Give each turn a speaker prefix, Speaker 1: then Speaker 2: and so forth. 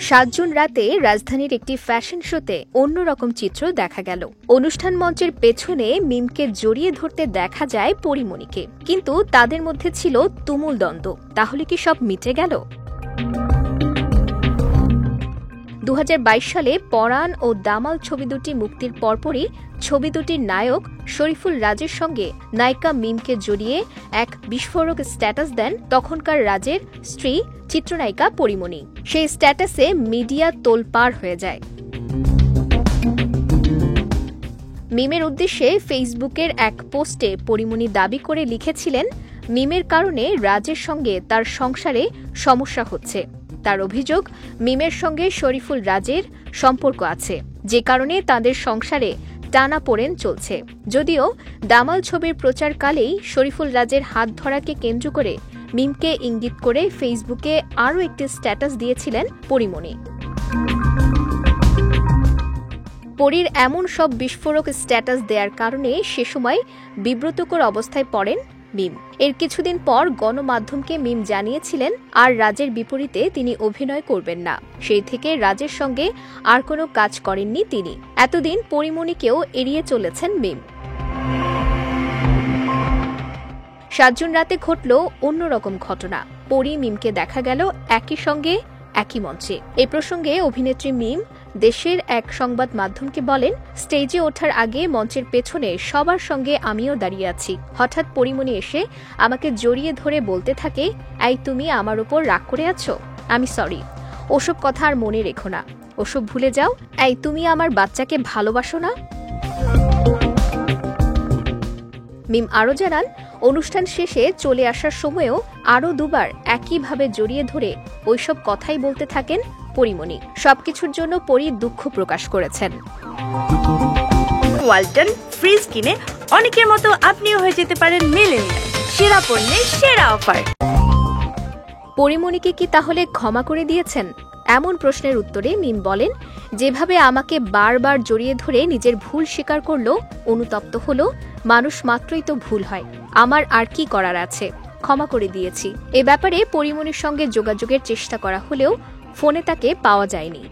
Speaker 1: 7 June রাতে রাজধানীর একটি ফ্যাশন শোতে অন্যরকম চিত্র দেখা গেল। অনুষ্ঠান মঞ্চের পেছনে মিমকে জড়িয়ে ধরতে দেখা যায় পরিমণিকে, কিন্তু তাদের মধ্যে ছিল তুমুল দ্বন্দ্ব। তাহলে কি সব মিটে গেল? 2022 সালে পরাণ ও দামাল ছবি দুটি মুক্তির পরপরই ছবি দুটির নায়ক শরীফুল রাজের সঙ্গে নায়িকা মিমকে জড়িয়ে এক বিস্ফোরক স্ট্যাটাস দেন তখনকার রাজের স্ত্রী চিত্রনায়িকা পরিমণি। সেই স্ট্যাটাসে মিডিয়া তোলপাড় হয়ে যায়। মিমের উদ্দেশ্যে ফেসবুকের এক পোস্টে পরিমণি দাবি করে লিখেছিলেন, মিমের কারণে রাজের সঙ্গে তার সংসারে সমস্যা হচ্ছে। তার অভিযোগ, মিমের সঙ্গে শরীফুল রাজের সম্পর্ক আছে, যে কারণে তাদের সংসারে টানাপোড়েন চলছে। যদিও দামাল ছবির প্রচারকালেই শরীফুল রাজের হাত ধরাকে কেন্দ্র করে মিমকে ইঙ্গিত করে ফেসবুকে আরও একটি স্ট্যাটাস দিয়েছিলেন পরিমণি। পরীর এমন সব বিস্ফোরক স্ট্যাটাস দেওয়ার কারণে সে সময় বিব্রতকর অবস্থায় পড়েন মিম। এর কিছুদিন পর গণমাধ্যমকে মিম জানিয়েছিলেন আর রাজের বিপরীতে তিনি অভিনয় করবেন না। সেই থেকে রাজের সঙ্গে আর কোনো কাজ করেননি তিনি। এতদিন পরিমণিকেও এড়িয়ে চলেছেন মিম। 7 জুন রাতে ঘটল অন্যরকম ঘটনা। পরি মিমকে দেখা গেল একই সঙ্গে একই মঞ্চে। এ প্রসঙ্গে অভিনেত্রী মিম দেশের এক সংবাদ মাধ্যমকে বলেন, স্টেজে ওঠার আগে মঞ্চের পেছনে সবার সঙ্গে আমিও দাঁড়িয়ে আছি। হঠাৎ পরিমণি এসে আমাকে জড়িয়ে ধরে বলতে থাকে, এই তুমি আমার উপর রাগ করে আছো? আমি সরি, ওসব কথা আর মনে রেখো না, ওসব ভুলে যাও। এই তুমি আমার বাচ্চাকে ভালোবাসো না? মিম আরও জানান, অনুষ্ঠান শেষে চলে আসার সময়ও আরও দুবার একইভাবে জড়িয়ে ধরে ওইসব কথাই বলতে থাকেন পরিমণি। সবকিছুর জন্য পরি দুঃখ প্রকাশ করেছেন।
Speaker 2: ওয়ালটন ফ্রিজ কিনে অনেকের মতো আপনিও হয়ে যেতে পারেন মিলেনিয়াল। সেরা পণ্যের সেরা অফার।
Speaker 1: পরিমণিকে কি তাহলে ক্ষমা করে দিয়েছেন? এমন প্রশ্নের উত্তরে মিম বলেন, যেভাবে আমাকে বারবার জড়িয়ে ধরে নিজের ভুল স্বীকার করল, অনুতপ্ত হলো, মানুষ মাত্রই তো ভুল হয়, আমার আর কি করার আছে, ক্ষমা করে দিয়েছি। এ ব্যাপারে পরিমণির সঙ্গে যোগাযোগের চেষ্টা করা হলেও ফোনে তাকে পাওয়া যায়নি।